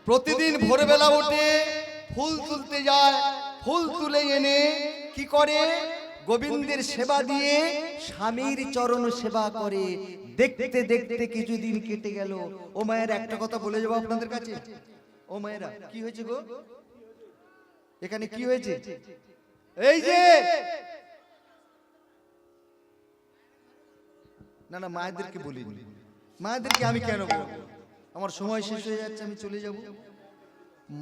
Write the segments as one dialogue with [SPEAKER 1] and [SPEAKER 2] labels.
[SPEAKER 1] প্রতিদিন ভোরবেলা উঠে ফুল তুলতে যায়, ফুল তুলে এনে কি করে গোবিন্দের সেবা দিয়ে স্বামীর চরণ সেবা করে। দেখতে দেখতে কিছুদিন কেটে গেল। ও মায়ের একটা কথা বলে যাবো আপনাদের কাছে। ও মায়েরা, কি হয়েছে গো? এখানে কি হয়েছে? এই যে না না, মায়েদেরকে বলিনি। মায়েদেরকে আমি কেন বলবো? আমার সময় শেষ হয়ে যাচ্ছে, আমি চলে যাব।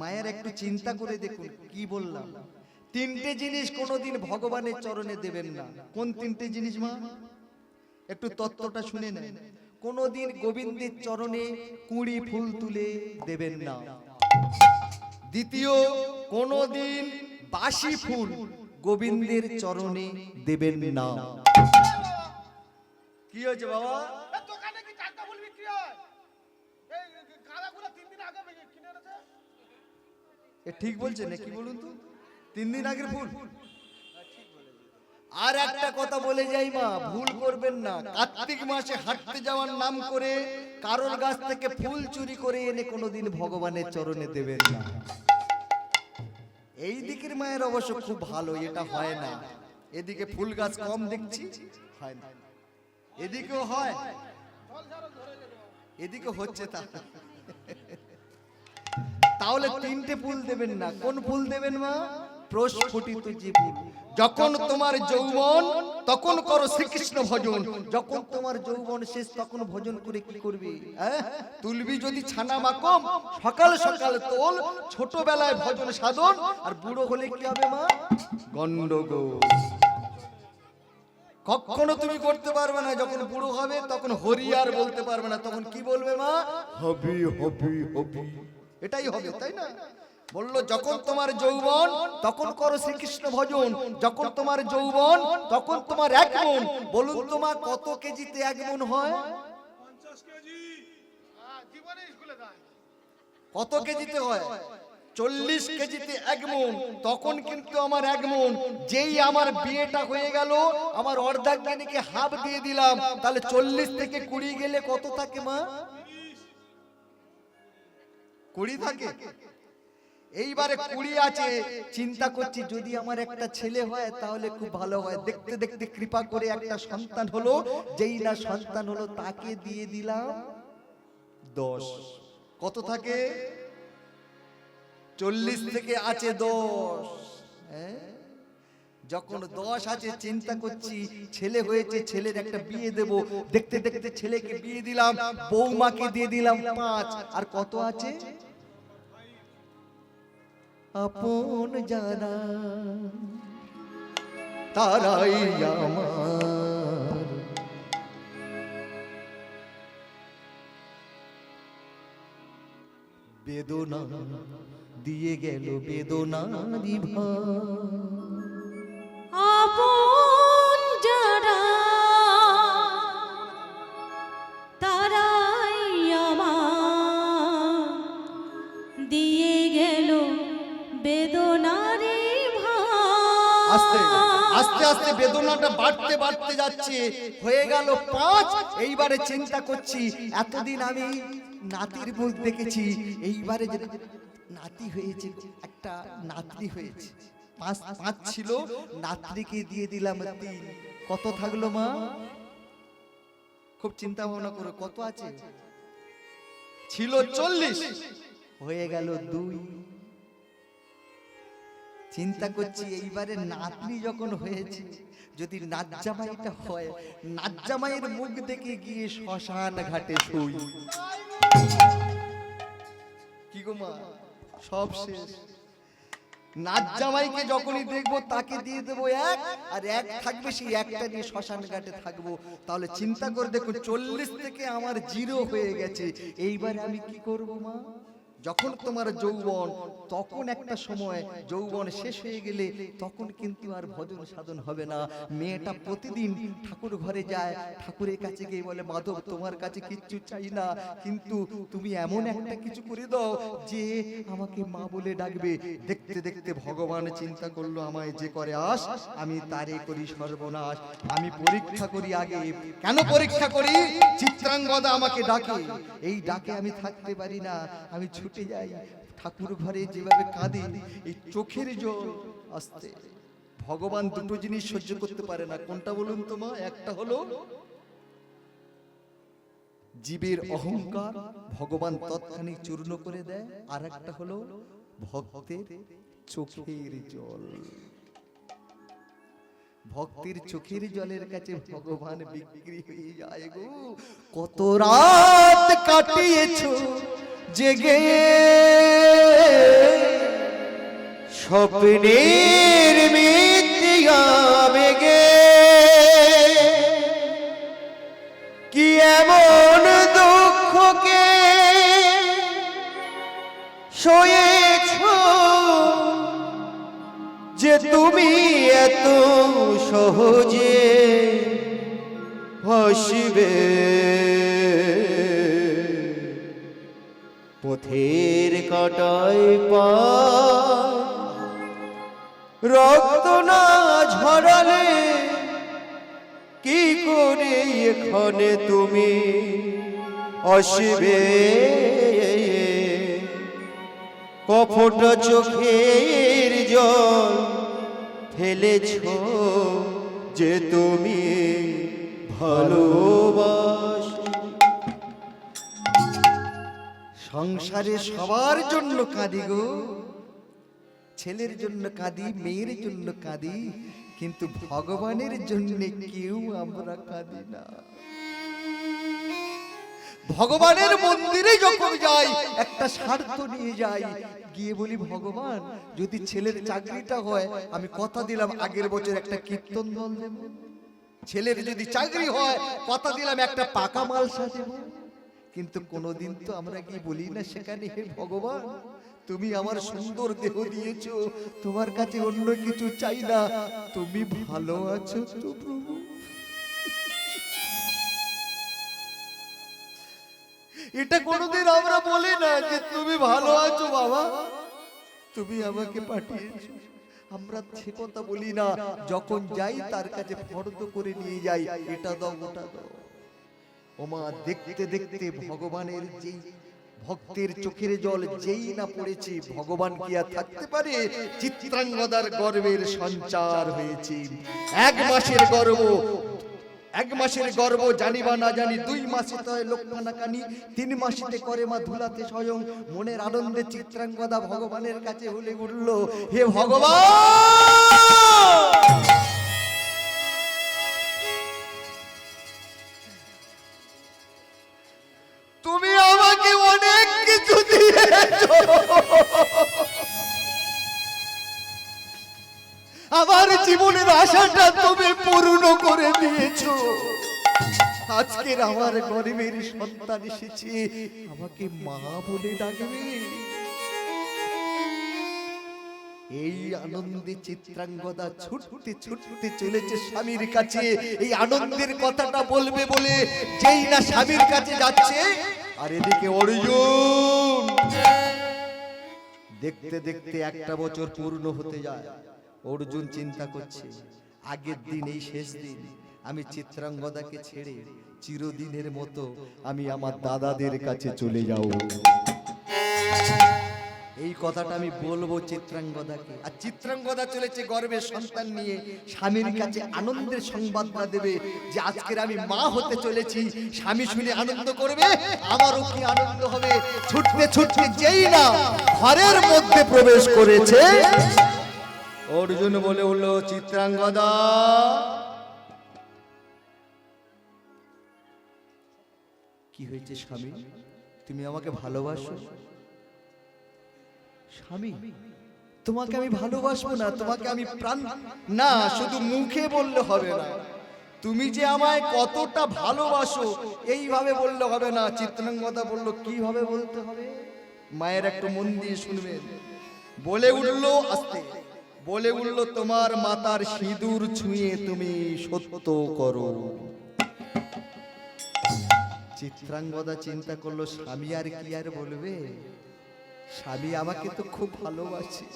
[SPEAKER 1] মায়ের একটু চিন্তা করে দেখুন কি বললাম। তিনটে জিনিস কোনোদিন ভগবানের চরণে দেবেন না। কোন তিনটে জিনিস মা? একটু তত্ত্বটা শুনে নেন। কোনোদিন গোবিন্দের চরণে কুঁড়ি ফুল তুলে দেবেন না। দ্বিতীয়, কোনোদিন বাসি ফুল গোবিন্দের চরণে দেবেন না। কি হয়েছে বাবা?
[SPEAKER 2] দোকানে কি টাকা ফুল বিক্রি হয়? এই গাঁদাগুলো 3 দিন আগে কিনে এনেছে।
[SPEAKER 1] এ ঠিক বলছে নাকি বলুন তো? 3 দিন আগের ফুল। আর একটা কথা বলে যাই মা, ভুল করবেন না। কার্তিক মাসে হাঁটতে যাওয়ার নাম করে কারোর গাছ থেকে ফুল চুরি করে এনে কোনোদিন ভগবানের চরণে দেবেন না। এই দিকের মায়ের অবশ্য খুব ভালো, এটা হয় না। এদিকে ফুল গাছ কম দেখছি, হয় না। এদিকেও হয়, এদিকে হচ্ছে তা। তাহলে তিনটে ফুল দেবেন না। কোন ফুল দেবেন মা? প্রস্ফুটিত যে ফুল। যখন তোমার যৌবন তখন করো শ্রীকৃষ্ণ ভজন। যখন তোমার যৌবন শেষ তখন ভজন করে কি করবি? তুলবি যদি ছানা মাকম, সকাল সকাল তোল। ছোটবেলায় ভজন সাধন, আর বুড়ো হলে কি হবে মা? গন্ডগোল। কখনো তুমি করতে পারবে না। যখন বুড়ো হবে তখন হরি আর বলতে পারবে না। তখন কি বলবে মা? হবি হবি হবি, এটাই হবে, তাই না? বললো যখন তোমার যৌবন তখন করো শ্রীকৃষ্ণ ভজন। যখন তোমার যৌবন তখন তোমার এক মন। বলুন তোমার কত কেজিতে এক মন হয়?
[SPEAKER 2] 50 কেজি। জীবনে স্কুলে দেয়।
[SPEAKER 1] কত কেজিতে হয়? 40 কেজিতে এক মন। তখন কিন্তু আমার এক মন। যেই আমার বিয়েটা হয়ে গেল, আমার অর্ধাঙ্গিনীকে হাফ দিয়ে দিলাম, তাহলে 40 থেকে 20 গেলে কত থাকে মা? 20 থাকে। এইবারে 20 আছে। চিন্তা করছি যদি আমার একটা ছেলে হয় তাহলে খুব ভালো হয়। দেখতে দেখতে কৃপা করে একটা সন্তান হলো। যেই না সন্তান হলো তাকে দিয়ে দিলাম 10। কত থাকে? 40 থেকে আছে 10। যখন 10 আছে চিন্তা করছি ছেলে হয়েছে, ছেলের একটা বিয়ে দেব। দেখতে দেখতে ছেলেকে বিয়ে দিলাম, বৌমাকে দিয়ে দিলাম 5। আর কত আছে? আপন যারা তারাই আমার। বেদনা দিয়ে গেল বেদনারি ভার।
[SPEAKER 3] আপন যারা তারাই আমার, দিয়ে গেল বেদনারে ভার।
[SPEAKER 1] আস্তে আস্তে আস্তে বেদনাটা বাড়তে বাড়তে যাচ্ছে। হয়ে গেল 5। এইবারে চিন্তা করছি এতদিন আমি নাতির মুখ দেখেছি, এইবারে যে নাতি হয়েছে, একটা নাতনি হয়েছে। 5 ছিল, নাতনিকে দিয়ে দিলাম 3। কত থাকলো মা? খুব চিন্তা ভাবনা করে কত আছে? ছিল 40, হয়ে গেল 2। চিন্তা করছি এইবারে নাতনি যখন হয়েছে, যদি নাতজামাইটা হয়, নাতজামাইয়ের মুখ দেখে গিয়ে শ্মশান ঘাটে শুই। কি গো মা, সব শেষ। নাতজামাইকে যখনই দেখবো তাকে দিয়ে দেবো 1, আর 1 থাকবে, সেই একটা নিয়ে শ্মশান ঘাটে থাকবো। তাহলে চিন্তা করে দেখো 40 থেকে আমার 0 হয়ে গেছে। এইবারে আমি কি করব মা? যখন তোমার যৌবন তখন একটা সময়, যৌবন শেষ হয়ে গেলে তখন কিন্তু আর ভজন সাধন হবে না। মেয়েটা প্রতিদিন ঠাকুর ঘরে যায়, ঠাকুরের কাছে গিয়ে বলে মাধব তোমার কাছে কিচ্ছু চাই না, কিন্তু তুমি এমন একটা কিছু করে দাও যে আমাকে মা বলে ডাকবে। দেখতে দেখতে ভগবান চিন্তা করলো আমায় যে করে আস, আমি তারে করি সর্বনাশ। আমি পরীক্ষা করি আগে। কেন পরীক্ষা করি? চিত্রাঙ্গদা আমাকে ডাকে, এই ডাকে আমি থাকতে পারি না। আমি ছুটে ছুটে যাই ঠাকুর ঘরে যেভাবে কাঁদি, এই চোখের জল আসতে। ভগবান দুটো জিনিস সহ্য করতে পারে না, কোনটা বলুন তো মা? একটা হলো জীবের অহংকার, ভগবান তৎক্ষণিক চূর্ণ করে দেয়, আর একটা হলো ভক্তের চোখের জল। ভক্তির চোখের জলের কাছে ভগবান বিক্রি হয়ে যায় গো। কত রাত কাটিয়েছো জেগে, স্বপ্নের মিথ্যা বেগে, কি এমন দুঃখকে সয়েছো যে তুমি এত সহজে হাসিবে। পথের কাটায় পা রক্ত না ঝরালে কি করে এখানে তুমি আসিবে? কপট চোখের জল ফেলেছ যে তুমি ভালোবাসো। সংসারে সবার জন্য কাঁদি গো, ছেলের জন্য কাঁদি, মেয়ের জন্য কাঁদি, কিন্তু ভগবানের জন্য কেউ আমরা কাঁদি না। ভগবানের মন্দিরে যখন যাই একটা স্বার্থ নিয়ে যাই, গিয়ে বলি ভগবান যদি ছেলের চাকরিটা হয় আমি কথা দিলাম আগের বছর একটা কীর্তন দল দেব, ছেলের যদি চাকরি হয় কথা দিলাম একটা পাকা মাল সাজাবো। কিন্তু কোনোদিন তো আমরা গিয়ে বলি না সেখানে, হে ভগবান তুমি আমার সুন্দর দেহ দিয়েছো, তোমার কাছে অন্য কিছু চাই না, তুমি ভালো আছো তো প্রভু? এটা কোনোদিন আমরা বলি না যে তুমি ভালো আছো বাবা, তুমি আমাকে পাঠিয়েছো। আমরা সে কথা বলি না, যখন যাই তার কাছে ফর্দ করে নিয়ে যাই, এটা দাও ওটা দাও। ওমা দেখতে দেখতে ভগবানের যেই ভক্তের চোখের জল যেই না পড়েছে, ভগবান কি আর থাকতে পারে? চিত্রাঙ্গদার গর্ভের সঞ্চার হয়েছে। 1 মাসের গর্ভ, 1 মাসের গর্ভ জানিবা না জানি, 2 মাসে তো হয় লোকখানা কানি, 3 মাসেতে করে মা ধুলাতে স্বয়ং। মনের আনন্দে চিত্রাঙ্গদা ভগবানের কাছে বলে উঠল, হে ভগবান তুমি আমাকে অনেক কিছু দিয়েছো, আমার জীবনের আশাটা তুমি পূর্ণ করে দিয়েছো। আজকের আমার গরিবের সন্তান এসেছে, আমাকে মা বলে ডাকবে। এই আনন্দে চিত্রাঙ্গদা ছুটতে ছুটতে চলেছে স্বামীর কাছে, এই আনন্দের কথাটা বলবে বলে যেই না স্বামীর কাছে যাচ্ছে, আর এদিকে অর্জুন দেখতে দেখতে 1টা বছর পূর্ণ হতে যায়। অর্জুন চিন্তা করছে আগের দিন এই শেষ দিন, আমি চিত্রাঙ্গদাকে ছেড়ে চিরদিনের মতো আমি আমার দাদাদের কাছে চলে যাব। এই কথাটা আমি বলবো চিত্রাঙ্গদাকে। আর চিত্রাঙ্গদা চলেছে গর্ভের সন্তান নিয়ে স্বামীর কাছে আনন্দের সংবাদটা দেবে যে আজকের আমি মা হতে চলেছি। স্বামী শুনে আনন্দ করবে, আমারও কি আনন্দ হবে। ছুটতে ছুটতে যেই না ঘরের মধ্যে প্রবেশ করেছে, অর্জুন বলে উঠল, চিত্রাঙ্গদা কি হয়েছে স্বামী, তুমি আমাকে ভালোবাসো? স্বামী তোমাকে আমি ভালোবাসবো না, তোমাকে আমি প্রাণ না, শুধু মুখে বললে হবে না, তুমি যে আমায় কতটা ভালোবাসো এইভাবে বললে হবে না। চিত্রাঙ্গদা বলল, কিভাবে বলতে হবে? মায়ের একটু মন দিয়ে শুনবেন। বলে উঠলো আস্তে, বলে উঠলো, তোমার মাতার সিঁদুর ছুঁয়ে তুমি সত্য করো। চিত্রাঙ্গদা চিন্তা করলো, স্বামী আর কি আর বলবে, স্বামী আমাকে তো খুব ভালোবাসে,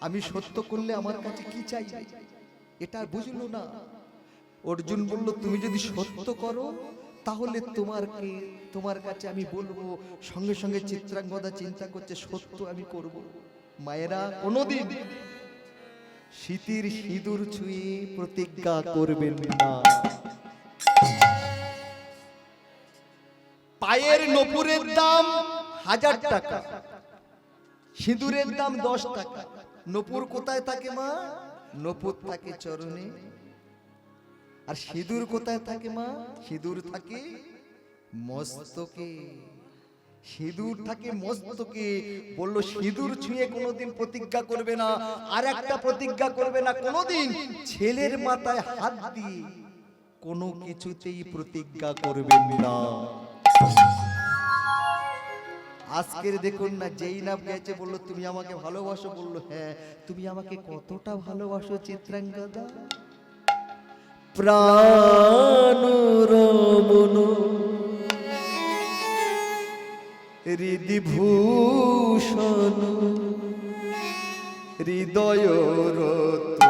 [SPEAKER 1] আমি সত্য করলে আমার কাছে কি চাই, এটা বুঝলো না। অর্জুন বলল, তুমি যদি সত্য করো তাহলে তোমার কাছে আমি বলবো, সঙ্গে সঙ্গে চিত্রাঙ্গদা চিন্তা করছে সত্য আমি করব। মায়েরা কোনোদিন শীতের সিঁদুর ছুঁয়ে প্রতিজ্ঞা করবেন না। পায়ের নপুরের দাম 1000 টাকা, সিঁদুরের দাম 10 টাকা। নপুর কোথায় থাকে মা? নপুর থাকে চরণে। আর সিঁদুর কোথায় থাকে মা? সিঁদুর থাকে মস্তকে। সিঁদুর থাকে মস্তকে। বললো সিঁদুর ছুঁয়ে কোনোদিন প্রতিজ্ঞা করবে না। আর একটা প্রতিজ্ঞা করবে না, কোনোদিন ছেলের মাথায় হাত দিয়ে কোনো কিছুতেই প্রতিজ্ঞা করবেন না। আজকের দেখুন না, যেই না গেছে বললো তুমি আমাকে ভালোবাসো, বললো হ্যাঁ। তুমি আমাকে কতটা ভালোবাসো চিত্রাঙ্গদা? প্রাণ রমণ হৃদিভূষণ হৃদয় রতন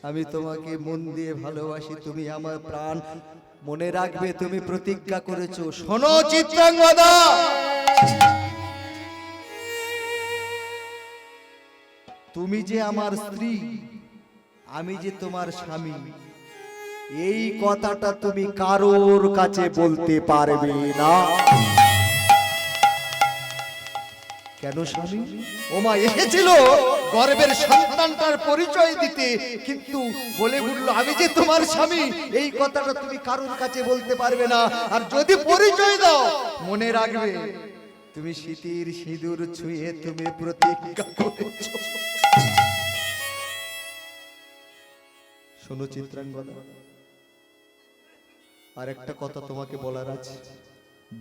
[SPEAKER 1] আমি তোমাকে মন দিয়ে ভালোবাসি, তুমি আমার প্রাণ। মনে রাখবে তুমি প্রতিজ্ঞা করেছো। শোনো চিত্রাঙ্গদা, তুমি যে আমার স্ত্রী, আমি যে তোমার স্বামী, এই কথাটা তুমি কারোর কাছে বলতে পারবে না। কেন স্বামী? ওমা এসেছিল গর্ভের সন্তানটার পরিচয় দিতে, কিন্তু বলে উঠলো আমি যে তোমার স্বামী, এই কথাটা তুমি কারোর কাছে বলতে পারবে না। আর যদি পরিচয় দাও, মনে রাখবে তুমি শীতের সিঁদুর ছুঁয়ে তুমি প্রতিজ্ঞা করেছো। শোনো চিত্রাঙ্গদা, আর একটা কথা তোমাকে বলার আছে।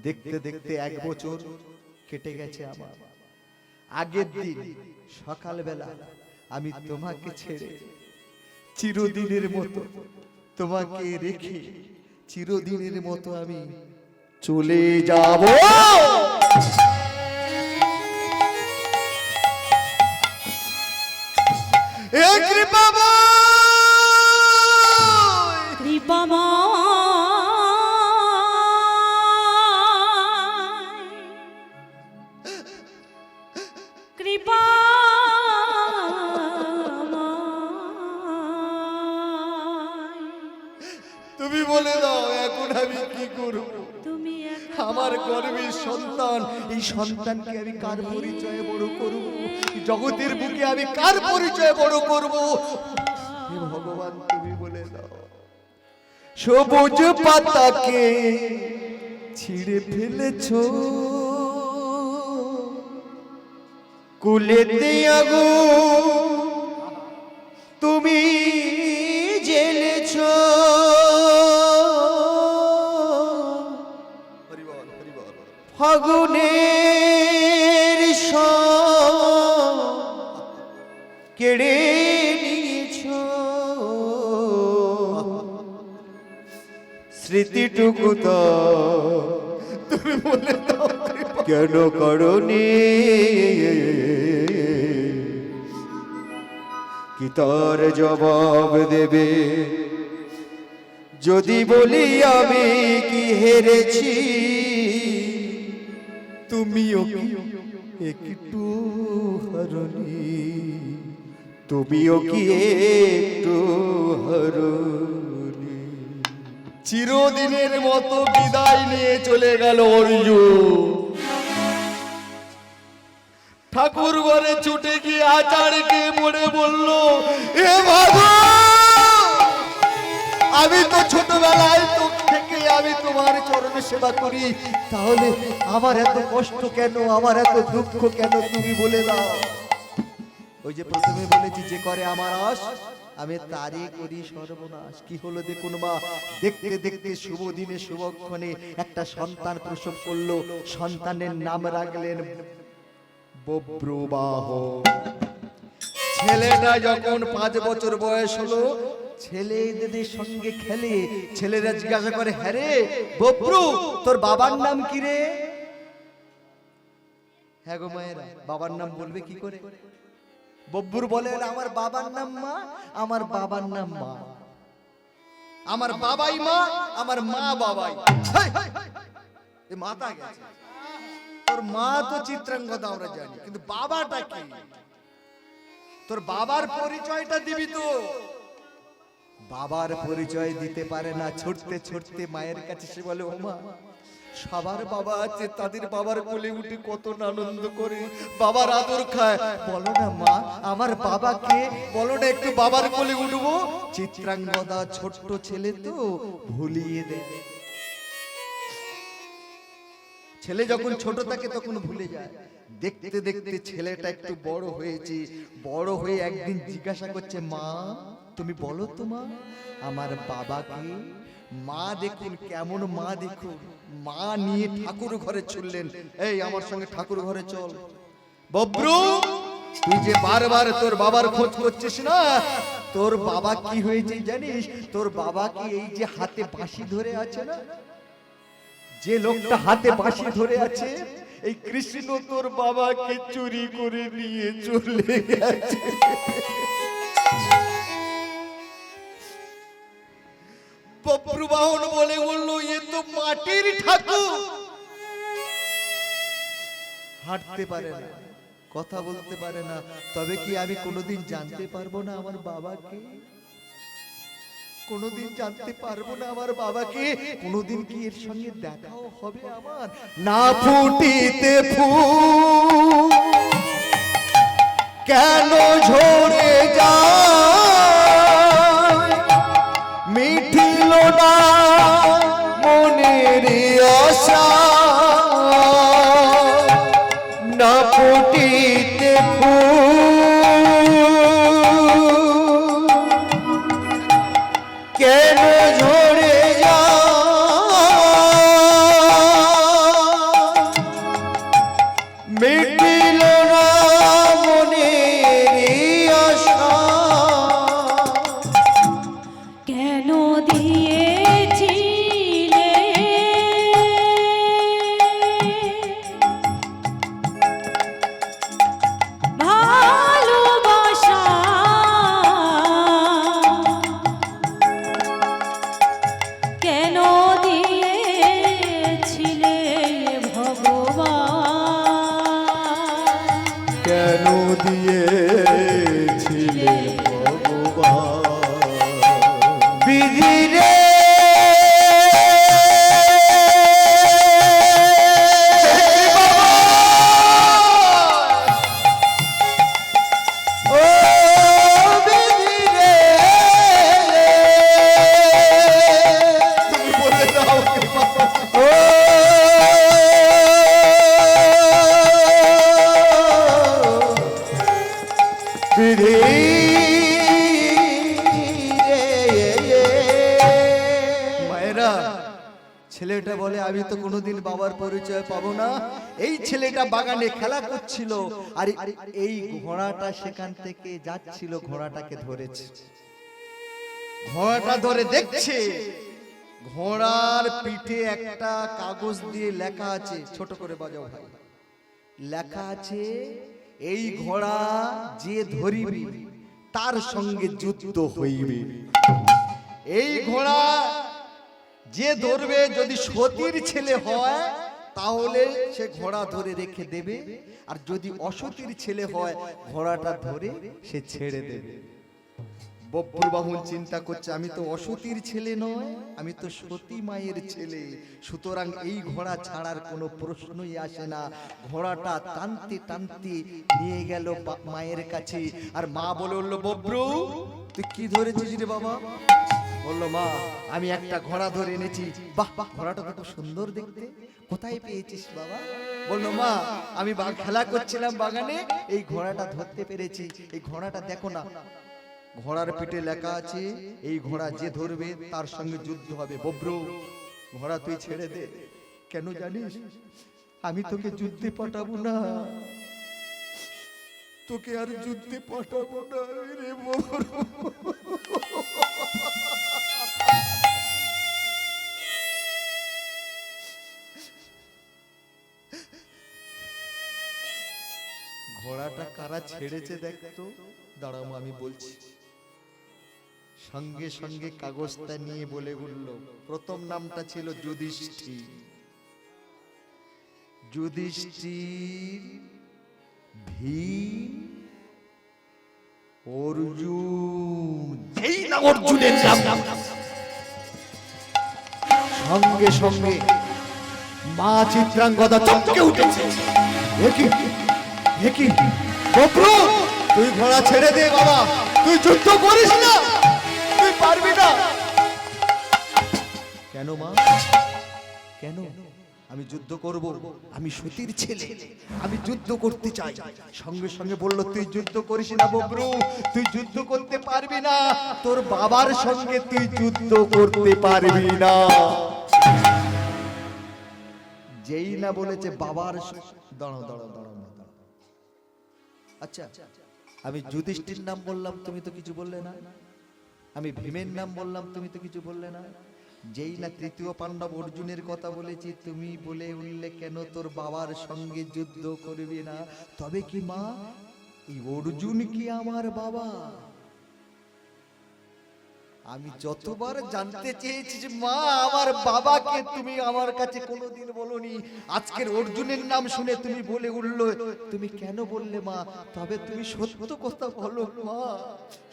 [SPEAKER 1] দেখতে দেখতে 1 বছর কেটে গেছে আমার। আগের দিন সকালবেলা আমি তোমাকে ছেড়ে চিরদিনের মতো তোমাকে রেখে চিরদিনের মতো আমি চলে যাব। এ
[SPEAKER 3] কৃপা
[SPEAKER 1] তুমি বলে দাও এখন আমি কি করব?
[SPEAKER 3] তুমি
[SPEAKER 1] আমার গর্ভের সন্তান, এই সন্তানকে আমি কার পরিচয়ে বড় করব? জগতের বুকে আমি কার পরিচয়ে বড় করব? হে ভগবান তুমি বলে দাও। সবুজ পাতাকে ছিঁড়ে ফেলেছো, কুলেতে আগুন তুমি জ্বেলেছো। ফাগুনের কেড়ে নিয়েছো, স্মৃতিটুকু তো তুমি বলে দাও কেন করনি, কি তার জবাব দেবে যদি বলি আমি কি হেরেছি? তুমিও কি একটু হারনি, তুমিও কি একটু হারনি? চিরদিনের মতো বিদায় নিয়ে চলে গেল অর্জুন। ঠাকুর ঘরে ছুটে গিয়ে আচারকে মনে বলল, এ বাবা, আমি তো ছোটবেলায় তো থেকে আমি তোমার চরণে সেবা করি, তাহলে আমার এত কষ্ট কেন, আমার এত দুঃখ কেন, তুমি বলে দাও। ওই যে প্রথমে বলেছি, যে করে আমার আশ আমি তারই করি সর্বনাশ। কি হলো দেখুন মা, দেখতে দেখতে শুভ দিনে শুভক্ষণে একটা সন্তান প্রসব করলো। সন্তানের নাম রাখলেন বব্রুবাহ। ছেলেটা যখন 5 বছর বয়স হলো, ছেলেদের সঙ্গে খেলে। ছেলেরা জিজ্ঞাসা করে, হ্যাঁ রে বব্রু, তোর বাবার নাম কি রে? হ্যাঁ গো মায়েরা, বাবার নাম বলবে কি করে? বব্বুর বলে, আমার বাবার নাম মা, আমার বাবার নাম মা, আমার বাবাই মা, আমার মা বাবাই। এ মাথা গেছে। তোর মা তো চিত্রাঙ্গদা আমরা জানি, কিন্তু বাবাটা কি? তোর বাবার পরিচয়টা দিবি তো। বাবার পরিচয় দিতে পারে না। ছুটতে ছুটতে মায়ের কাছে সে বলে, ও মা, সবার বাবা আছে, তাদের বাবার কোলে উঠে কত আনন্দ করে, বাবার আদর খায়। বলো না মা, আমার বাবাকে বলো না একটু বাবার কোলে উঠবো। চিত্রাঙ্গদা ছোট্ট ছেলে তো ভুলিয়ে দেয়। ছেলে যখন ছোট থাকে তখন ভুলে যায়। দেখতে দেখতে ছেলেটা একটু বড় হয়েছে। বড় হয়ে একদিন জিজ্ঞাসা করছে, মা তুমি বলো তো মা, আমার বাবাকে? মা দেখুন কেমন মা, দেখুন মা নিয়ে ঠাকুর ঘরে চললেন। এই আমার সঙ্গে ঠাকুর ঘরে চল। বব্রু, তুই যে বারবার তোর বাবার খোঁজ করছিস না, তোর বাবা কি হয়েছে জানিস? তোর বাবা কি এই যে হাতে বাঁশি ধরে আছে না, যে লোকটা হাতে বাঁশি ধরে আছে, এই কৃষ্ণ তোর বাবাকে চুরি করে নিয়ে চলে গেছে। বব্রুবাহন বলে বলল, এ তো মাটির ঠাকুর, হাঁটতে পারে না, কথা বলতে পারে না, তবে কি আমি কোনোদিন জানতে পারবো না আমার বাবাকে? কোনোদিন জানতে পারবো না আমার বাবাকে? কোনোদিন কি এর সঙ্গে দেখাও হবে আমার? না ফুটিতে ফুল কেন ঝরে যায়, মিঠিল না মনের আশা, না ফুটিতে ফুল কেন ঝরে যায়, মিটিল না মনের আশা।
[SPEAKER 3] কেন দিয়েছিলে ভালোবাসা, কেন দিয়েছিলে ভগবান,
[SPEAKER 1] কেন দিয়েছিলে ভগবান? বিধি রে ও বিধি রে, আমি তো কোনোদিন বাবার পরিচয় পাবো না। এই ছেলেটা বাগানে খেলা করছিল, আর এই ঘোড়াটা সেখান থেকে যাচ্ছিল, ঘোড়াটাকে ধরেছে। ঘোড়াটা ধরে দেখছে ঘোড়ার পিঠে একটা কাগজ দিয়ে লেখা আছে, ছোট করে বাজাও ভাই, লেখা আছে এই ঘোড়া যে ধরিবি তার সঙ্গে যুদ্ধ হইবে। এই ঘোড়া যে ধরবে যদি সতীর ছেলে হয় তাহলে সে ঘোড়া ধরে রেখে দেবে, আর যদি অসতীর ছেলে হয় ঘোড়াটা ধরে সে ছেড়ে দেবে। বব্রবাহুন চিন্তা করছে, আমি তো অসতীর ছেলে নয়, আমি তো সতী মায়ের ছেলে, সুতরাং এই ঘোড়া ছাড়ার কোনো প্রশ্নই আসে না। ঘোড়াটা টানতে টানতে নিয়ে গেল মায়ের কাছে, আর মা বলে উঠলো, বব্রু তুই কি ধরেছিস রে বাবা? বললো, মা আমি একটা ঘোড়া ধরে এনেছি। বাহ বাহ, ঘোড়াটা তো খুব সুন্দর দেখতে, কোথায় পেয়েছিস বাবা? বললো, মা আমি খেলা করছিলাম বাগানে, এই ঘোড়াটা ধরতে পেরেছি। এই ঘোড়াটা দেখো না, ঘোড়ার পিঠে লেখা আছে এই ঘোড়া যে ধরবে তার সঙ্গে যুদ্ধ হবে। বব্রু ঘোড়া তুই ছেড়ে দে। কেন জানিস? আমি তোকে যুদ্ধে পাঠাবো না, তোকে আর যুদ্ধে পাঠাবো না রে বব্রু। ঘোড়াটা কারা ছেড়েছে দেখতো? দাঁড়াও আমি বলছি। সঙ্গে সঙ্গে কাগজটা নিয়ে বলে উঠল, প্রথম নামটা ছিল যুধিষ্ঠির। যুধিষ্ঠির, ভীম, অর্জুন। যেই না অর্জুনের নাম, সঙ্গে সঙ্গে মা চিত্রাঙ্গদা চমকে উঠেছে। একই বব্রু তুই ঘোড়া ছেড়ে দে বাবা, তুই যুদ্ধ করিস না, তুই পারবি না। কেন মা, কেন? আমি যুদ্ধ করব, আমি সতীর ছেলে, আমি যুদ্ধ করতে চাই। সঙ্গে সঙ্গে বলল, তুই যুদ্ধ করিস না বব্রু, তুই যুদ্ধ করতে পারবি না, তোর বাবার সঙ্গে তুই যুদ্ধ করতে পারবি না। যেই না বলেছে বাবার, দাঁড়াও দাঁড়াও দাঁড়াও, আচ্ছা আমি যুধিষ্ঠির নাম বললাম, তুমি তো কিছু বললে না। আমি ভীমের নাম বললাম, তুমি তো কিছু বললে না। যেই না তৃতীয় পাণ্ডব অর্জুনের কথা বলেছি, তুমি বলে উঠলে কেন তোর বাবার সঙ্গে যুদ্ধ করবি না? তবে কি মা, এই অর্জুন কি আমার বাবা? আমি যতবার জানতে চেয়েছি যে মা আমার বাবাকে তুমি আমার কাছে কোনোদিন বলনি, আজকের অর্জুনের নাম শুনে তুমি বলে উঠলো, তুমি কেন বললে মা? তবে তুমি সত্য কথা বলো মা,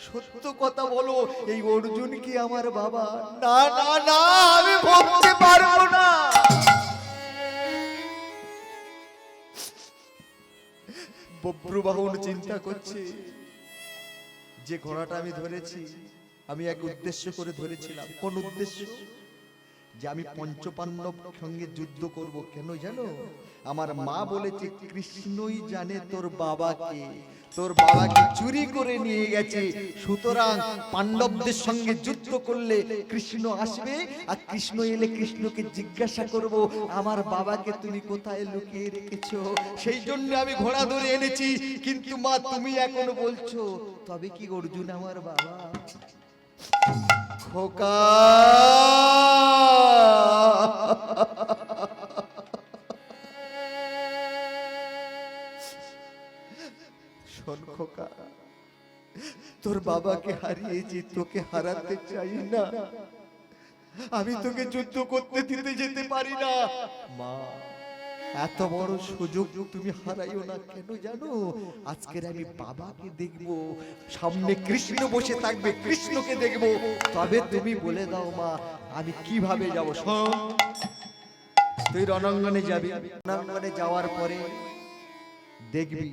[SPEAKER 1] সত্য কথা বলো, এই অর্জুন কি আমার বাবা? না না না, আমি বলতে পারবো না। বব্রবাহুন চিন্তা করছে, যে ঘোড়াটা আমি ধরেছি আমি এক উদ্দেশ্য করে ধরেছিলাম। কোন উদ্দেশ্য? যে আমি পঞ্চপাণ্ডব সঙ্গে যুদ্ধ করব। কেন জানো? আমার মা বলেছে কৃষ্ণই জানে তোর বাবাকে, তোর বাবাকে চুরি করে নিয়ে গেছে, সুতরাং পাণ্ডবদের সঙ্গে যুদ্ধ করলে কৃষ্ণ আসবে, আর কৃষ্ণ এলে কৃষ্ণকে জিজ্ঞাসা করব আমার বাবাকে তুমি কোথায় লুকিয়ে রেখেছো। সেই জন্য আমি ঘোড়া ধরে এনেছি। কিন্তু মা তুমি এখন বলছো তবে কি অর্জুন আমার বাবা? খোকা, শোন খোকা, তোর বাবাকে হারিয়েছি, তোকে হারাতে চাই না, আমি তোকে যুদ্ধ করতে দিতে যেতে পারি না। মা এত বড় সুযোগ তুমি হারাইও না। কেন জানো? আজকের আমি বাবাকে দেখবো, সামনে কৃষ্ণ বসে থাকবে, কৃষ্ণকে দেখবো, তবে তুমি বলে দাও মা আমি কিভাবে যাব। শোন, তুই রণাঙ্গনে যাবি, রণাঙ্গনে যাওয়ার পরে দেখবি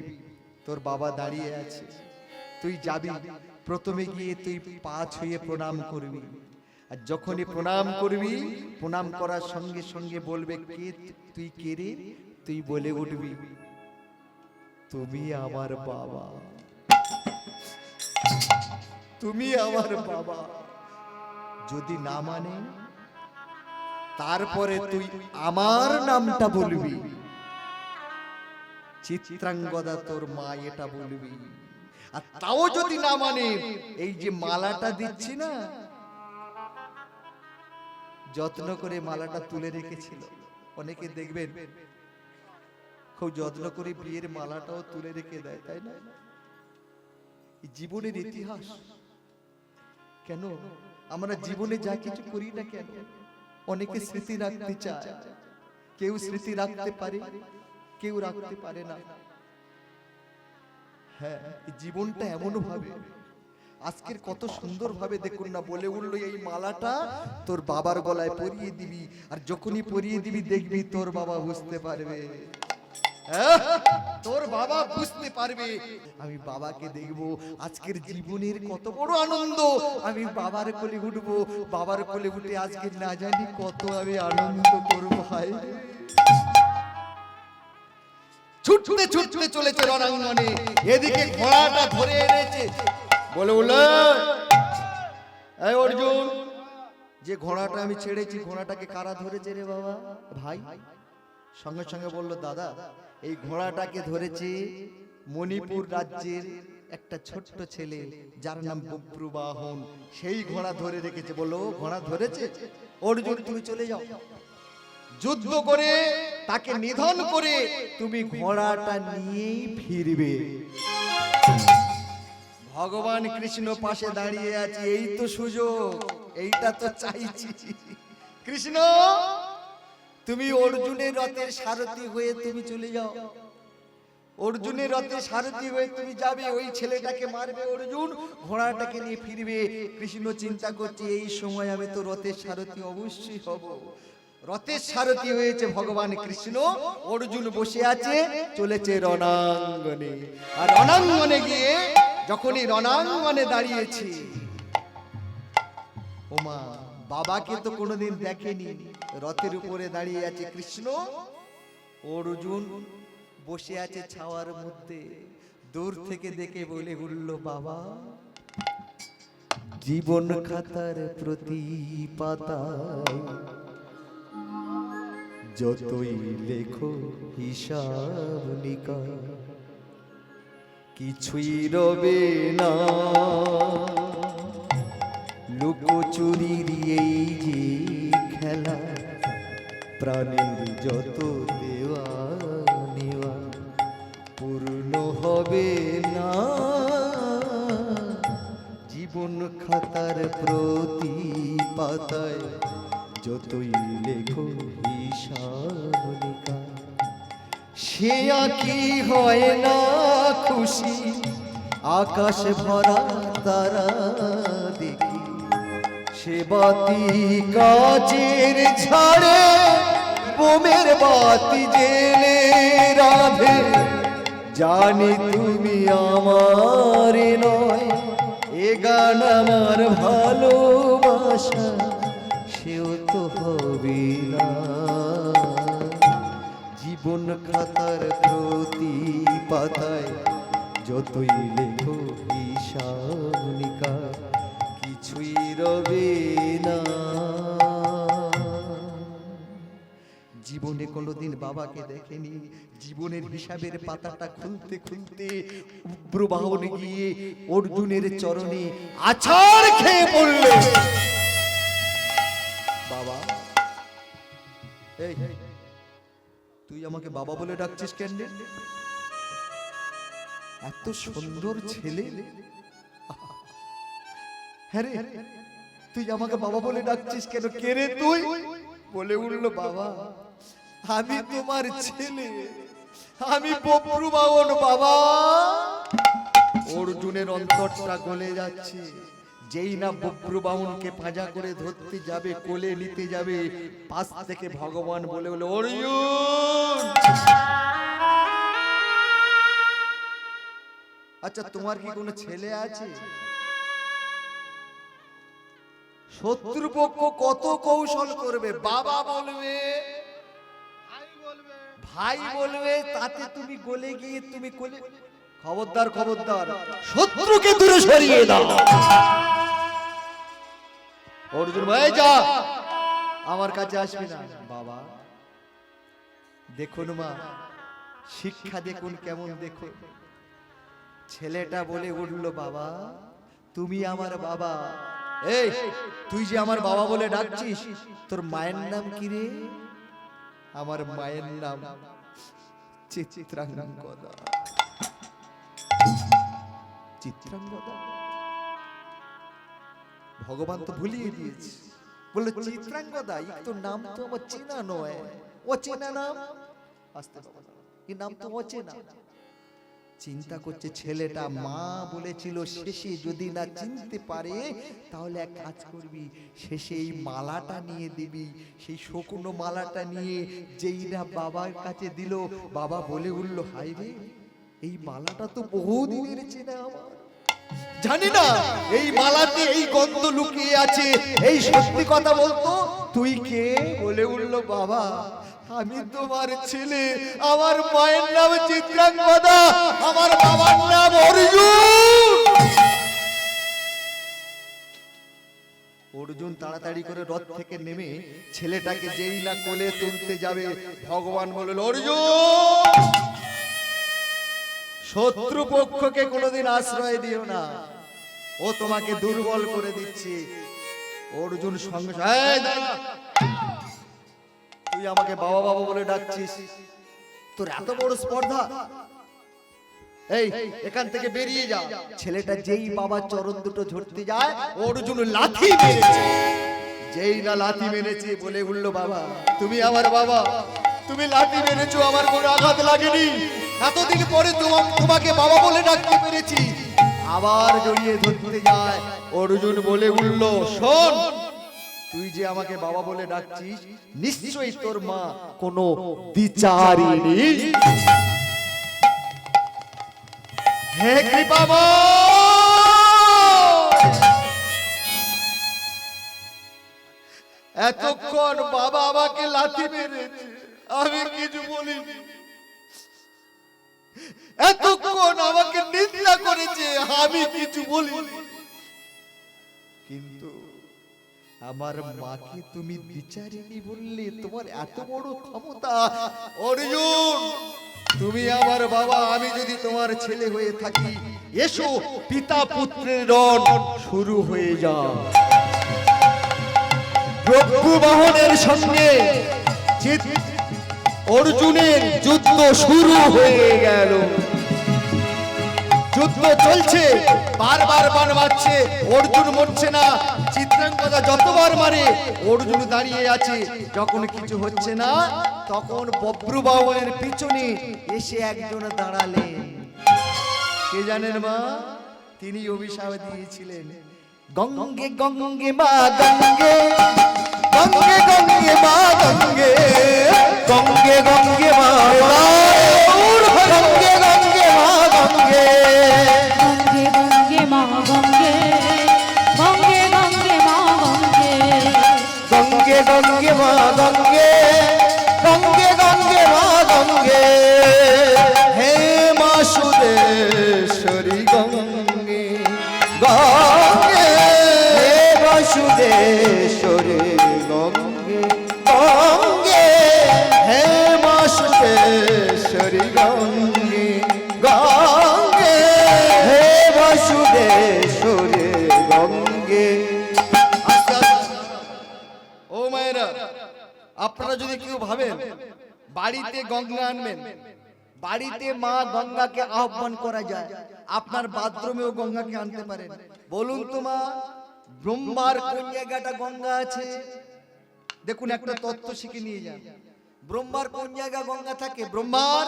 [SPEAKER 1] তোর বাবা দাঁড়িয়ে আছে, তুই যাবি, প্রথমে গিয়ে তুই পা ছুঁয়ে প্রণাম করবি, আর যখনই প্রণাম করবি, প্রণাম করার সঙ্গে সঙ্গে বলবে কে তুই, কে রে? তুই বলে উঠবি তুমি আমার বাবা, তুমি আমার বাবা। যদি না মানে তারপরে তুই আমার নামটা বলবি, চিত্রাঙ্গদা তোর মা এটা বলবি। আর তাও যদি না মানে, এই যে মালাটা দিচ্ছি না, যত্ন করে মালাটা তুলে রেখেছিল। অনেকে দেখবেন খুব যত্ন করে বিয়ের মালাটাও তুলে রেখে দেয়, তাই না? জীবনের ইতিহাস। কেন আমরা জীবনে যা কিছু করি না কেন, অনেকে স্মৃতি রাখতে চায়, কেউ স্মৃতি রাখতে পারে, কেউ রাখতে পারে না। হ্যাঁ, জীবনটা এমন ভাবে আজকের কত সুন্দর ভাবে দেখুন না, বলে উঠলো এই মালাটা তোর বাবার গলায় পরিয়ে দিবি, আর যখনই পরিয়ে দিবি দেখবি তোর বাবা বুঝতে পারবে। তোর বাবা বুঝতে পারবে আমি বাবাকে দেখবো। আজকের জীবনের কত বড় আনন্দ, আমি বাবার কোলে উঠবো, বাবার কোলে উঠে আজকে না জানি কত আমি আনন্দ করবো। ভাই ছুটতে ছুটতে চলেছে রণাঙ্গনে, এদিকে ঘোড়াটা ধরে এনেছে, বলে উঠলো এই অর্জুন, যে ঘোড়াটা আমি ছেড়েছি ঘোড়াটাকে কারা ধরেছে রে বাবা? ভাই সঙ্গে সঙ্গে বলল, দাদা এই ঘোড়াটাকে ধরেছে মণিপুর রাজ্যের একটা ছোট্ট ছেলে, যার নাম বব্রুবাহন, সেই ঘোড়া ধরে রেখেছে। বললো ঘোড়া ধরেছে, অর্জুন তুমি চলে যাও, যুদ্ধ করে তাকে নিধন করে তুমি ঘোড়াটা নিয়েই ফিরবে। ভগবান কৃষ্ণ পাশে দাঁড়িয়ে আছে, এই তো সুযোগ, এইটা তো চাইছি। কৃষ্ণ তুমি অর্জুনের রথের সারথি হয়ে তুমি চলে যাও, অর্জুনের রথের সারথি হয়ে তুমি যাবে, ওই ছেলেটাকে মারবে অর্জুন, ঘোড়াটাকে নিয়ে ফিরবে। কৃষ্ণ চিন্তা করছে এই সময় আমি তো রথের সারথি অবশ্যই হব। রথের সারথি হয়েছে ভগবান কৃষ্ণ, অর্জুন বসে আছে, চলেছে রণাঙ্গনে। আর রণাঙ্গনে গিয়ে যখনই রণাঙ্গনে দাঁড়িয়েছে, ওমা বাবাকে তো কোনোদিন দেখেনি, রথের উপরে দাঁড়িয়ে আছে কৃষ্ণ, অর্জুন বসে আছে ছাওয়ার মধ্যে। দূর থেকে দেখে বলে উঠল, বাবা জীবন খাতার প্রতি পাতায় যতই লেখো হিসাব নিকাশ, কিছুই রবে না লুকোচুরির এই যে খেলা, প্রাণের যত দেওয়া নেওয়া পূর্ণ হবে না। জীবন খাতার প্রতি পাতায় যতই লেখো হিসাব নিকাশ, সে আঁকি হয় না খুশি, আকাশ ভরা তারা দেখি, সে বাতি কাচের ঝাড়ে বোমের বাতি জেলে রাধে। জানি তুমি আমার নয়, এ গান আমার ভালোবাসা, সেও তো হবে না। জীবন খাতার প্রতি পাতায় যতই লেখো হিসাব নিকাশ, কিছুই রবে না। জীবনে কোনোদিন বাবাকে দেখেনি, জীবনের হিসাবের পাতাটা খুলতে খুলতে উগ্রবাহন গিয়ে অর্জুনের চরণে আছাড় খেয়ে পড়লে, বাবা এই তুই আমাকে বাবা বলে ডাকছিস কেন? এত সুন্দর ছেলে, হ্যাঁ রে তুই আমাকে বাবা বলে ডাকছিস কেন? কে রে তুই? বলে উঠলো, বাবা আমি তোমার ছেলে, আমি বব্রুবাহন বাবা। অর্জুনের অন্তরটা গলে যাচ্ছে, যেই না বব্রুবাহনকে পাঁজা করে ধরতে যাবে, কোলে নিতে যাবে, পাশ থেকে ভগবান বলে হলো, অর্জুন আচ্ছা তোমার কি কোনো ছেলে আছে? শত্রুপক্ষ কত কৌশল করবে, বাবা বলবে, ভাই বলবে, তাতে তুমি গলে গিয়ে তুমি কোলে। খবরদার খবরদার, শত্রুকে দূরে সরিয়ে দাও। অর্জুন ভাই যা, আমার কাছে আসবি না বাবা। দেখুন মা, শিক্ষা দেখুন কেমন, দেখুন ছেলেটা বলে উঠলো, বাবা তুমি আমার বাবা। এই তুই যে আমার বাবা বলে ডাকছিস, তোর মায়ের নাম কি রে? আমার মায়ের নাম চিত্রাঙ্গদা। চিত্রাঙ্গদা, ভগবান তো ভুলিয়ে দিয়েছে, বললো চিত্রাঙ্গদা, এই তো নাম তো আমার চেনা নয়, অচেনা নাম। আসতে বাবা, এই নাম তো অচেনা। চিন্তা করছে ছেলেটা, মা বলেছিল শেষে যদি না চিনতে পারে তাহলে এক কাজ করবি, শেষে এই মালাটা নিয়ে দিবি। সেই শুকনো মালাটা নিয়ে যেই না বাবার কাছে দিল, বাবা বলে উঠলো, হাই রে, এই মালাটা তো বহুদিনের চেনা আমার। জানি না এই মালাতে এই গন্ধ লুকিয়ে আছে, এই সত্যি কথা বলতো। তুই কে? বলে উঠলো, বাবা আমি তোমার ছেলে, আমার মায়ের নাম চিত্রাঙ্গদা, আমার বাবার নাম অর্জুন। অর্জুন তাড়াতাড়ি করে রথ থেকে নেমে ছেলেটাকে যেই না কোলে তুলতে যাবে, ভগবান বলল, অর্জুন শত্রু পক্ষকে কোনোদিন আশ্রয় দিও না, ও তোমাকে দুর্বল করে দিচ্ছে। অর্জুন সঙ্গে তুই আমাকে বাবা বাবা বলে ডাকছিস, তোর এত বড় স্পর্ধা, এই এখান থেকে বেরিয়ে যা। ছেলেটা যেই বাবার চরণ দুটো ধরতে যায়, অর্জুন লাথি মেরেছে। যেই না লাথি মেরেছে, বলে উঠলো, বাবা তুমি আমার বাবা, তুমি লাথি মেরেছো, আমার কোনো আঘাত লাগেনি, এতদিন পরে তোমাকে বাবা বলে ডাকতে পেরেছি। আবার জড়িয়ে ধরতে যায়, অর্জুন বলে উঠলো, শোন তুই যে আমাকে বাবা বলে ডাকছিস, নিশ্চয়ই তোর মা কোনো দ্বিচারিণী। হে কৃপাময়, এতক্ষণ বাবা আমাকে লাথি মেরেছে, আমি কিছু বলিনি, এতক্ষণ আমাকে নিন্দা করেছে, আমি কিছু বলিনি, কিন্তু আমার মাকে তুমি বিচারিনি বললে, তোমার এত বড় ক্ষমতা। অর্জুন তুমি আমার বাবা, আমি যদি তোমার ছেলে হয়ে থাকি, এসো পিতা পুত্রের রণ শুরু হয়ে যাও। প্রভুবাহনের সঙ্গে অর্জুনের যুদ্ধ শুরু হয়ে গেল। যুদ্ধ চলছে, বারবার বাণ মারছে, অর্জুন মরছে না। চিত্রাঙ্গদা যতবার মারে, অর্জুন দাঁড়িয়ে আছে। যখন কিছু হচ্ছে না, তখন বব্রুবাহনের পিছনে এসে একজন দাঁড়ালেন। কে জানেন মা? তিনি অভিশাপ দিয়েছিলেন, গঙ্গে গঙ্গে মা গঙ্গে, গঙ্গে গঙ্গে মা গঙ্গে, গঙ্গে গঙ্গে মা গঙ্গে, গঙ্গে মা গঙ্গে,
[SPEAKER 3] গঙ্গে গঙ্গে মা গঙ্গে, গঙ্গে গঙ্গে মা গঙ্গে,
[SPEAKER 1] গঙ্গে গঙ্গে মা গঙ্গে, গঙ্গে গঙ্গে মা গঙ্গে, হে মা সুদেশ্বরী গঙ্গে, গঙ্গে হে বাসুদেশ্বরী গঙ্গে, গঙ্গে হে মা সুদেশ্বরী গঙ্গে, গঙ্গে হে বাসুদেশ্বরী গঙ্গে। ও মায়েরা, আপনারা যদি কেউ ভাবেন বাড়িতে গঙ্গা আনবেন, বাড়িতে মা গঙ্গাকে আহ্বান করা যায়, আপনার বাথরুমেও গঙ্গাকে আনতে পারেন। বলুন তো মা, ব্রহ্মার কোন জায়গাটা গঙ্গা আছে? দেখুন একটা তত্ত্ব শিখে নিয়ে যান। ব্রহ্মার কোন জায়গা গঙ্গা থাকে? ব্রহ্মার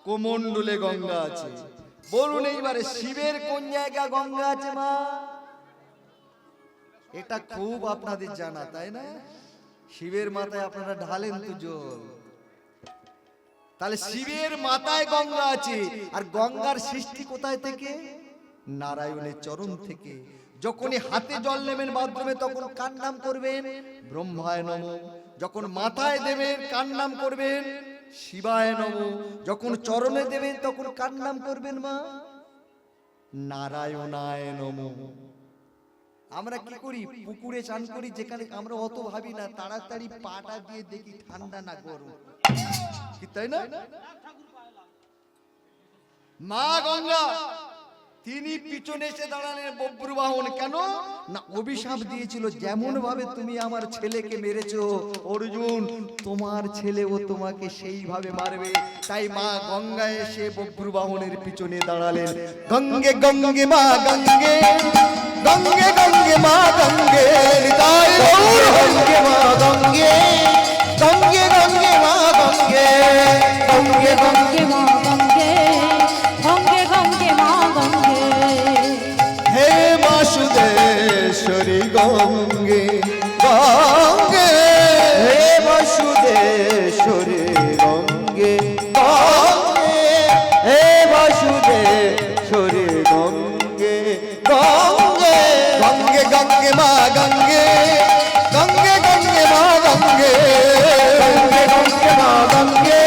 [SPEAKER 1] কোমণ্ডলে গঙ্গা আছে। বলুন এইবারে শিবের কোন জায়গা গঙ্গা আছে মা? এটা খুব আপনাদের জানা, তাই না? শিবের মাথায় আপনারা ঢালেন তো জল, তাহলে শিবের মাথায় গঙ্গা আছে। আর গঙ্গার সৃষ্টি কোথায় থেকে? নারায়ণের চরণ থেকে। যখনই হাতে জল নেবেন বাথরুমে, তখন কার নাম করবেন? ব্রহ্মায় নমঃ। যখন মাথায় দেবেন কার নাম করবেন? শিবায় নমঃ। যখন চরণে দেবেন তখন কার নাম করবেন মা? নারায়ণায় নমঃ। আমরা কি করি, পুকুরে চান করি, যেখানে আমরা অত ভাবি না, তাড়াতাড়ি পাটা দিয়ে দেখি ঠান্ডা না গরম, কি তাই না? মা গঙ্গা তিনি পিছনে এসে দাঁড়ালেন বব্রু বাহন। কেন না, অভিশাপ দিয়েছিল যেমন ভাবে তুমি আমার ছেলেকে মেরেছো অর্জুন, তোমার ছেলেও তোমাকে সেইভাবে মারবে। তাই মা গঙ্গা এসে বব্রু বাহনের পিছনে দাঁড়ালেন। গঙ্গে গঙ্গে মা গঙ্গে, গঙ্গে গঙ্গে মা গঙ্গে, নিতাই গৌর গঙ্গে মা গঙ্গে, গঙ্গে গঙ্গে মা গঙ্গে, গঙ্গে গঙ্গে
[SPEAKER 3] মা গঙ্গে, গঙ্গে গঙ্গে মা গঙ্গে।
[SPEAKER 1] হে বাসুদেশ্বরী গঙ্গে গঙ্গে, হে বাসুদেশ্বরী গঙ্গে গঙ্গে, হে বাসুদেশ্বরী গঙ্গে গঙ্গে, গঙ্গে গঙ্গে মা গঙ্গে, গঙ্গে গঙ্গে মা গঙ্গে, গঙ্গে গঙ্গে মা গঙ্গে,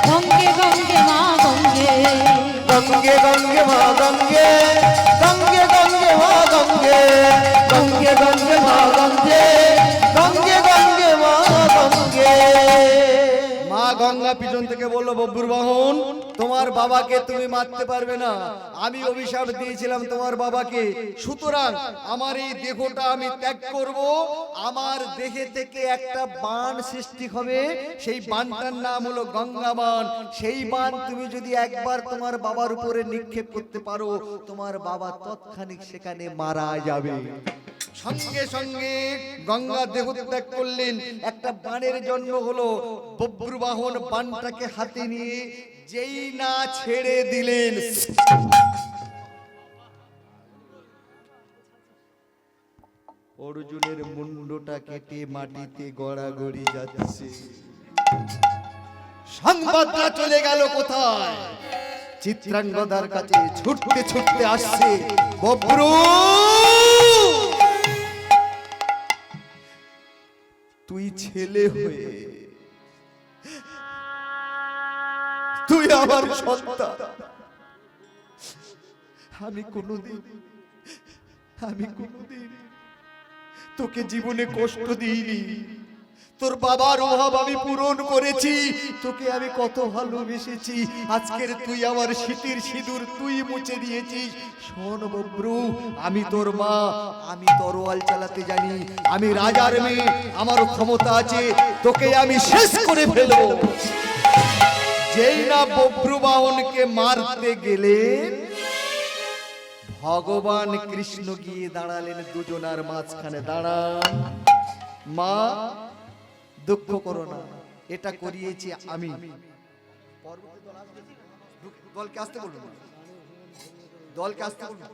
[SPEAKER 3] গঙ্গে গঙ্গে মা গঙ্গে,
[SPEAKER 1] গঙ্গে গঙ্গে মা গঙ্গে, গঙ্গে গঙ্গে মা গঙ্গে, গঙ্গে গঙ্গে মা গঙ্গে, গঙ্গে গঙ্গে মা গঙ্গে। মা গঙ্গা পিছন থেকে বললো বব্বুর বাহন, তোমার বাবাকে তুমি মারতে পারবে না, আমি অভিশাপ দিয়েছিলাম তোমার বাবাকে, সুতরাং আমার এই দেহটা আমি ত্যাগ করব। আমার দেহে থেকে একটা বাণ সৃষ্টি হবে, সেই বাণটার নাম হলো গঙ্গা বাণ। সেই বাণ তুমি যদি একবার তোমার বাবার উপরে নিক্ষেপ করতে পারো, তোমার বাবা তৎক্ষণিক সেখানে মারা যাবে। সঙ্গে সঙ্গে গঙ্গা দেহ ত্যাগ করলেন, একটা বাণের জন্ম হলো। বব্রু বাহন বাণটাকে হাতে নিয়ে যেই না ছেড়ে দিলেন, অর্জুনের মুন্ডটা কেটে মাটিতে গড়াগড়ি যাচ্ছে। সংবাদটা চলে গেল কোথায়? চিত্রাঙ্গদার কাছে ছুটতে ছুটতে আসছে বব্রু, তুই ছেলে হয়ে, তুই আমার সন্তান, আমি কোনোদিন তোকে জীবনে কষ্ট দিইনি, তোর বাবার অভাব আমি পূরণ করেছি, তোকে আমি কত ভালোবেসেছি, আজকের তুই আমার শীতের সিঁদুর তুই মুছে দিয়েছিস। শোন বব্রু, আমি তোর মা, আমি তরোয়াল চালাতে জানি, আমি রাজার মেয়ে, আমারও ক্ষমতা আছে, তোকে আমি শেষ করে ফেলবো। যেই না বব্রু বাহনকে মারতে গেলেন, ভগবান কৃষ্ণ গিয়ে দাঁড়ালেন দুজনার মাঝখানে। দাঁড়ান মা, দুঃখ করো না, এটা করিয়েছি আমি। দলকে আসতে বলুন, দলকে আসতে বলুন।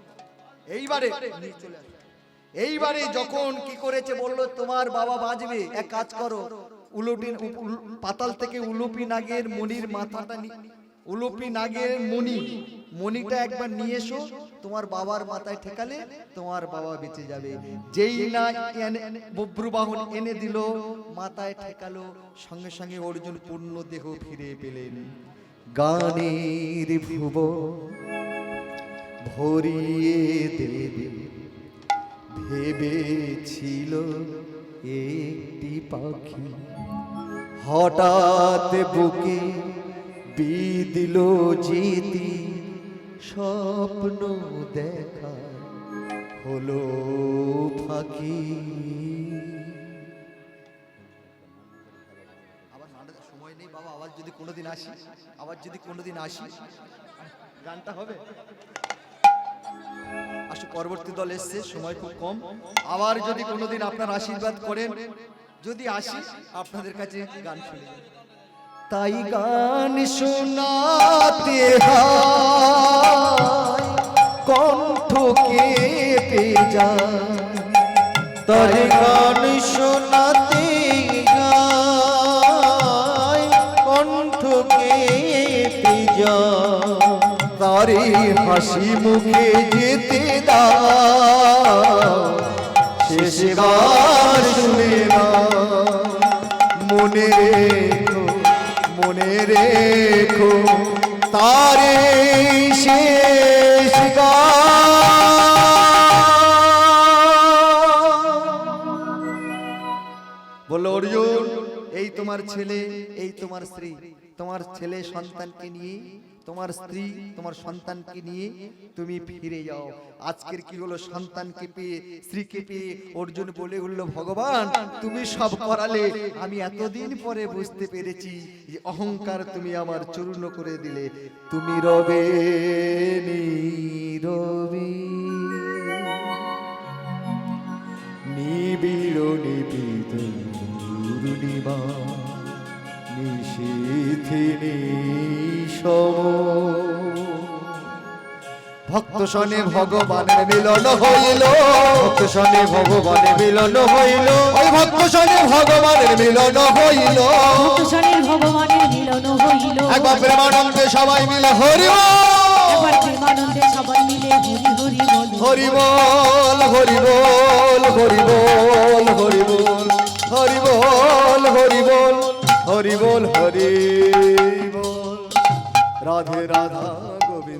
[SPEAKER 1] এইবারে যখন কি করেছে বললো, তোমার বাবা বাঁচবে, এক কাজ করো, পাতাল থেকে উলুপি নাগের মণির মাথাটা, উলুপি নাগের মণিটা একবার নিয়ে এসো, তোমার বাবার মাথায় ঠেকালে তোমার বাবা বেঁচে যাবে। যেই না বব্রু বাহন এনে দিল, মাথায় ঠেকালো, সঙ্গে সঙ্গে অর্জুন পূর্ণ দেহ ফিরে পেলেন। গানের ভুব ভরিয়ে দেবে ভেবেছিল একটি পাখি, হঠাৎ বুকে বিদিল যেতি, স্বপ্ন দেখা হলো ফাঁকি। আবার সময় নেই বাবা, আবার যদি কোনোদিন আসি, গানটা হবে। আসলে পরবর্তী দল এসছে, সময় খুব কম, আবার যদি কোনোদিন আপনার আশীর্বাদ করেন, যদি আসি আপনাদের কাছে গান শুনে, তাই গান শোনাতে হয় কণ্ঠ কেঁপে যায়, তাই গান শোনাতে হয় কণ্ঠ কেঁপে যায়, তারে হাসি মুখে যেতে দাও, শেষবার শুনে না, মনে রেখো তারে শেষ গান। তোমার ছেলে, এই তোমার স্ত্রী, তোমার ছেলে সন্তানকে নিয়ে, তোমার স্ত্রী তোমার সন্তানকে নিয়ে তুমি ফিরে যাও। আজকের কি হলো, সন্তানকে পেয়ে স্ত্রীকে পেয়ে অর্জুন বলে উঠল, ভগবান তুমি সব করালে, আমি এতদিন পরে বুঝতে পেরেছি যে অহংকার তুমি আমার চূর্ণ করে দিলে। তুমি রবে নীরবে, নিবিড় নিবিদ পূর্ণিমা, নিশীথে নিশম। ভক্ত শনে ভগবানের মিলন হইল, ভক্ত শনে ভগবানের মিলন হইল, ওই ভক্ত শনে ভগবানের মিলন হইল,
[SPEAKER 3] ভক্তজনের ভগবানের মিলন হইল।
[SPEAKER 1] একবার প্রেমানন্দে সবাই মিলে হরি বল,
[SPEAKER 3] একবার প্রেমানন্দে সবাই মিলে হরি হরি বল।
[SPEAKER 1] হরি বল, হরি বল, হরি বল, হরি বল, হরি বল, হরি বল, হরি বল, হরি বল। রাধে রাধা গোবিন্দ।